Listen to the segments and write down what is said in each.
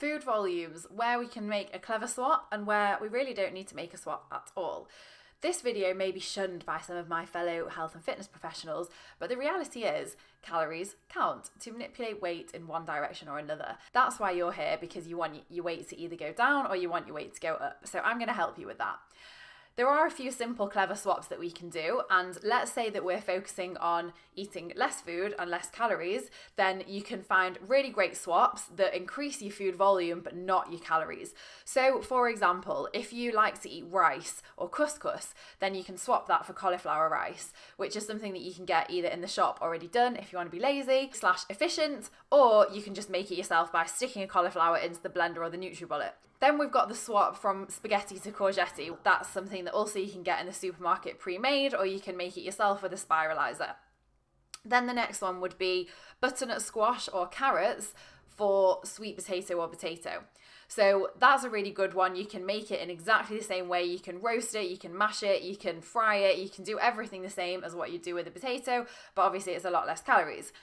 food volumes, where we can make a clever swap and where we really don't need to make a swap at all. This video may be shunned by some of my fellow health and fitness professionals, but the reality is calories count to manipulate weight in one direction or another. That's why you're here, because you want your weight to either go down or you want your weight to go up. So I'm going to help you with that. There are a few simple, clever swaps that we can do, and let's say that we're focusing on eating less food and less calories, then you can find really great swaps that increase your food volume but not your calories. So, for example, if you like to eat rice or couscous, then you can swap that for cauliflower rice, which is something that you can get either in the shop already done if you want to be lazy / efficient, or you can just make it yourself by sticking a cauliflower into the blender or the NutriBullet. Then we've got the swap from spaghetti to courgette. That's something that also you can get in the supermarket pre-made, or you can make it yourself with a spiralizer. Then the next one would be butternut squash or carrots for sweet potato or potato. So that's a really good one. You can make it in exactly the same way. You can roast it, you can mash it, you can fry it, you can do everything the same as what you do with a potato, but obviously it's a lot less calories.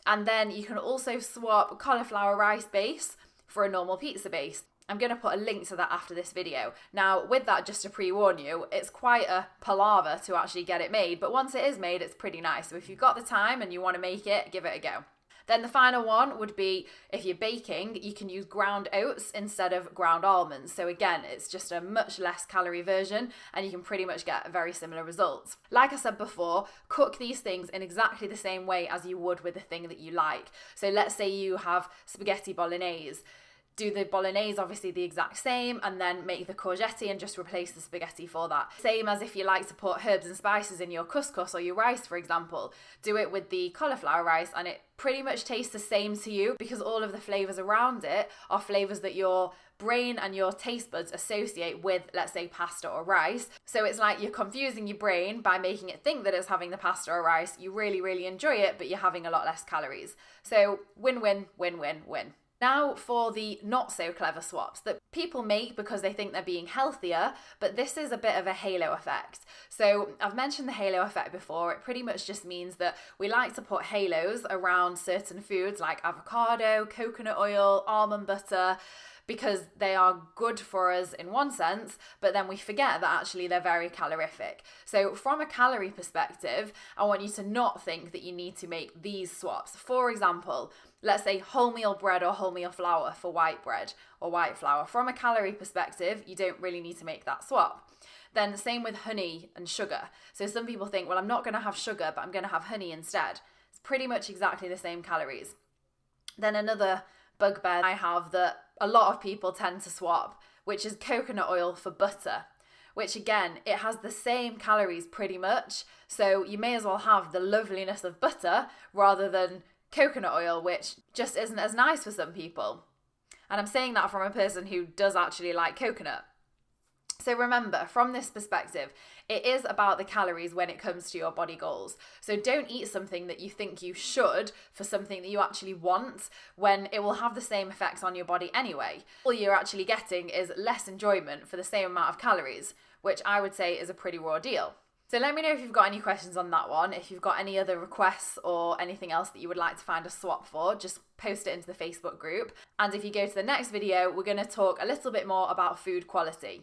And then you can also swap cauliflower rice base for a normal pizza base. I'm going to put a link to that after this video. Now, with that, just to pre-warn you, it's quite a palaver to actually get it made, but once it is made, it's pretty nice. So if you've got the time and you want to make it, give it a go. Then the final one would be, if you're baking, you can use ground oats instead of ground almonds. So again, it's just a much less calorie version and you can pretty much get very similar results. Like I said before, cook these things in exactly the same way as you would with the thing that you like. So let's say you have spaghetti bolognese. Do the bolognese obviously the exact same, and then make the courgette and just replace the spaghetti for that. Same as if you like to put herbs and spices in your couscous or your rice, for example. Do it with the cauliflower rice and it pretty much tastes the same to you, because all of the flavours around it are flavours that your brain and your taste buds associate with, let's say, pasta or rice. So it's like you're confusing your brain by making it think that it's having the pasta or rice. You really, really enjoy it, but you're having a lot less calories. So win-win, win-win, win. Now for the not so clever swaps that people make because they think they're being healthier, but this is a bit of a halo effect. So I've mentioned the halo effect before. It pretty much just means that we like to put halos around certain foods like avocado, coconut oil, almond butter, because they are good for us in one sense, but then we forget that actually they're very calorific. So from a calorie perspective, I want you to not think that you need to make these swaps. For example, let's say wholemeal bread or wholemeal flour for white bread or white flour. From a calorie perspective, you don't really need to make that swap. Then same with honey and sugar. So some people think, well, I'm not going to have sugar, but I'm going to have honey instead. It's pretty much exactly the same calories. Then another bugbear I have that a lot of people tend to swap, which is coconut oil for butter, which again, it has the same calories pretty much. So you may as well have the loveliness of butter rather than coconut oil, which just isn't as nice for some people. And I'm saying that from a person who does actually like coconut. So remember, from this perspective, it is about the calories when it comes to your body goals. So don't eat something that you think you should for something that you actually want, when it will have the same effects on your body anyway. All you're actually getting is less enjoyment for the same amount of calories, which I would say is a pretty raw deal. So let me know if you've got any questions on that one. If you've got any other requests or anything else that you would like to find a swap for, just post it into the Facebook group. And if you go to the next video, we're going to talk a little bit more about food quality.